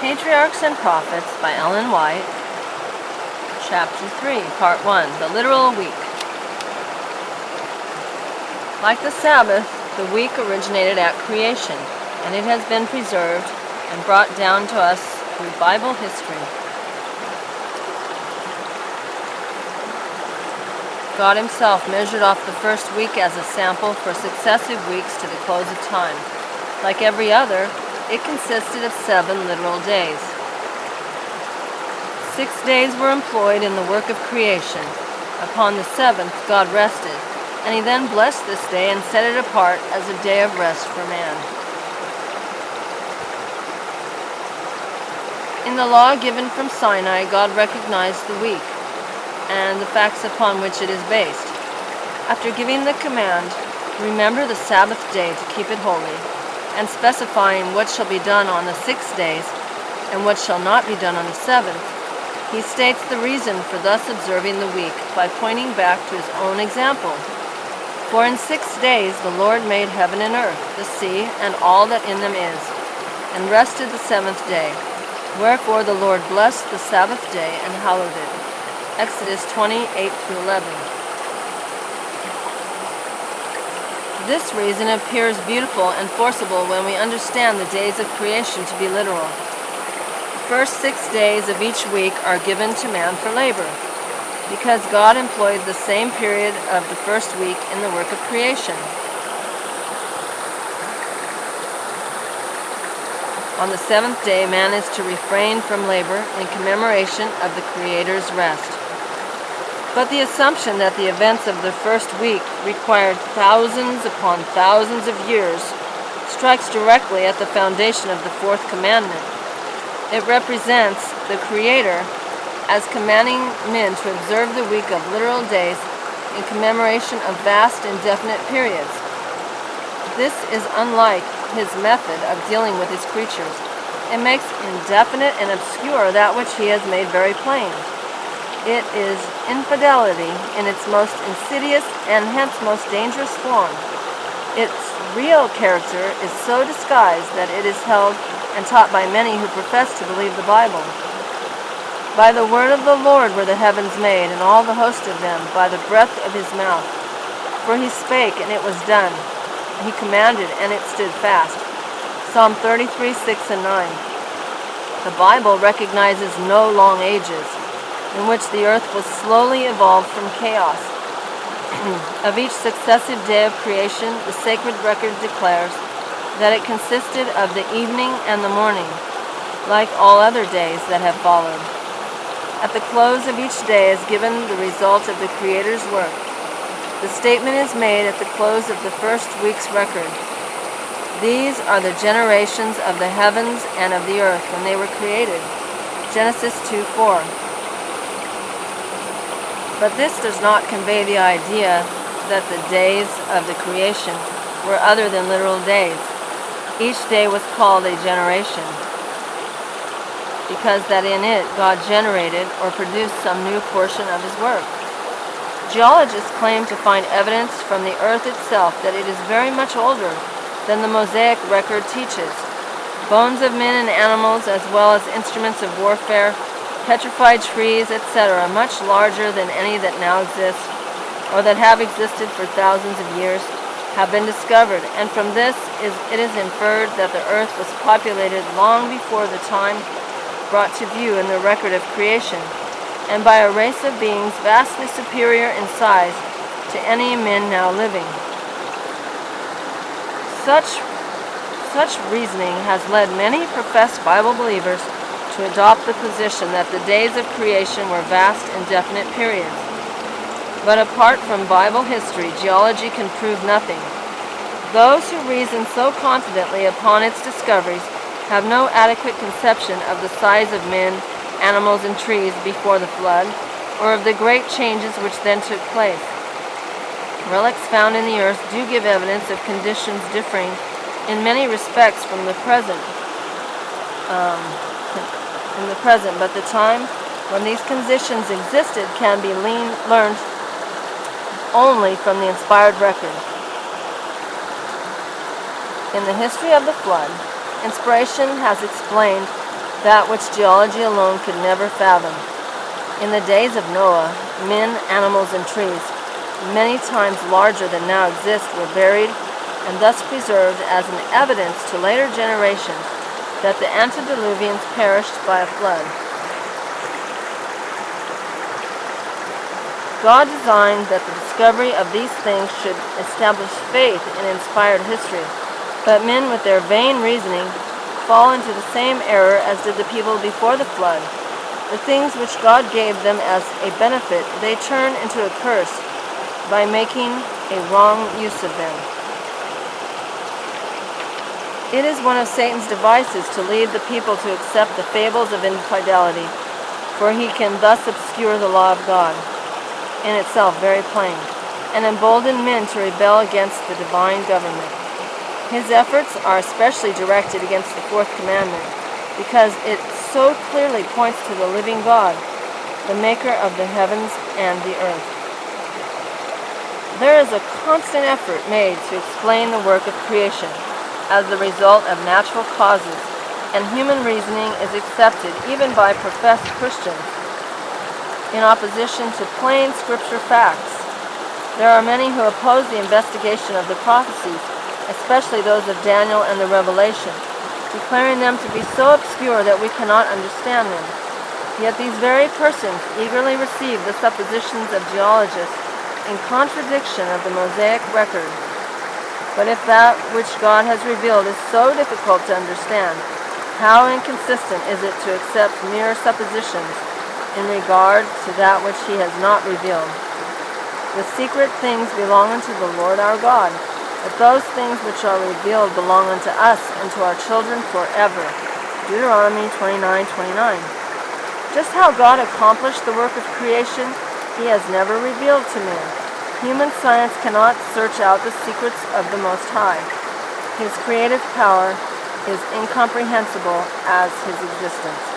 Patriarchs and Prophets by Ellen White, Chapter 3, Part 1, The Literal Week. Like the Sabbath, the week originated at creation, and it has been preserved and brought down to us through Bible history. God himself measured off the first week as a sample for successive weeks to the close of time. Like every other, it consisted of 7 literal days. 6 days were employed in the work of creation. Upon the 7th, God rested, and he then blessed this day and set it apart as a day of rest for man. In the law given from Sinai, God recognized the week and the facts upon which it is based. After giving the command, "Remember the Sabbath day to keep it holy," and specifying what shall be done on the 6 days and what shall not be done on the 7th, he states the reason for thus observing the week by pointing back to his own example. "For in 6 days the Lord made heaven and earth, the sea, and all that in them is, and rested the 7th day. Wherefore the Lord blessed the Sabbath day and hallowed it." Exodus 20:8-11. This reason appears beautiful and forcible when we understand the days of creation to be literal. The first 6 days of each week are given to man for labor, because God employed the same period of the first week in the work of creation. On the 7th day, man is to refrain from labor in commemoration of the Creator's rest. But the assumption that the events of the first week required thousands upon thousands of years strikes directly at the foundation of the 4th commandment. It represents the Creator as commanding men to observe the week of literal days in commemoration of vast, indefinite periods. This is unlike his method of dealing with his creatures. It makes indefinite and obscure that which he has made very plain. It is infidelity in its most insidious and hence most dangerous form. Its real character is so disguised that it is held and taught by many who profess to believe the Bible. "By the word of the Lord were the heavens made, and all the host of them, by the breath of his mouth. For he spake, and it was done. He commanded, and it stood fast." Psalm 33:6-9. The Bible recognizes no long ages, in which the earth was slowly evolved from chaos. Of each successive day of creation, the sacred record declares that it consisted of the evening and the morning, like all other days that have followed. At the close of each day is given the result of the Creator's work. The statement is made at the close of the first week's record. "These are the generations of the heavens and of the earth when they were created." Genesis 2:4. But this does not convey the idea that the days of the creation were other than literal days. Each day was called a generation, because that in it God generated or produced some new portion of his work. Geologists claim to find evidence from the earth itself that it is very much older than the Mosaic record teaches. Bones of men and animals, as well as instruments of warfare, petrified trees, etc., much larger than any that now exist, or that have existed for thousands of years, have been discovered, and from this it is inferred that the earth was populated long before the time brought to view in the record of creation, and by a race of beings vastly superior in size to any men now living. Such reasoning has led many professed Bible believers to adopt the position that the days of creation were vast, indefinite periods. But apart from Bible history, geology can prove nothing. Those who reason so confidently upon its discoveries have no adequate conception of the size of men, animals, and trees before the flood, or of the great changes which then took place. Relics found in the earth do give evidence of conditions differing in many respects from the present. But the time when these conditions existed can be learned only from the inspired record. In the history of the flood, inspiration has explained that which geology alone could never fathom. In the days of Noah, men, animals, and trees, many times larger than now exist, were buried and thus preserved as an evidence to later generations that the antediluvians perished by a flood. God designed that the discovery of these things should establish faith in inspired history, but men with their vain reasoning fall into the same error as did the people before the flood. The things which God gave them as a benefit, they turn into a curse by making a wrong use of them. It is one of Satan's devices to lead the people to accept the fables of infidelity, for he can thus obscure the law of God, in itself very plain, and embolden men to rebel against the divine government. His efforts are especially directed against the fourth commandment, because it so clearly points to the living God, the maker of the heavens and the earth. There is a constant effort made to explain the work of creation as the result of natural causes, and human reasoning is accepted even by professed Christians in opposition to plain scripture facts. There are many who oppose the investigation of the prophecies, especially those of Daniel and the Revelation, declaring them to be so obscure that we cannot understand them. Yet these very persons eagerly receive the suppositions of geologists in contradiction of the Mosaic record. But if that which God has revealed is so difficult to understand, how inconsistent is it to accept mere suppositions in regard to that which he has not revealed? The secret things belong unto the Lord our God, but those things which are revealed belong unto us and to our children forever. Deuteronomy 29:29. Just how God accomplished the work of creation, he has never revealed to man. Human science cannot search out the secrets of the Most High. His creative power is incomprehensible as his existence.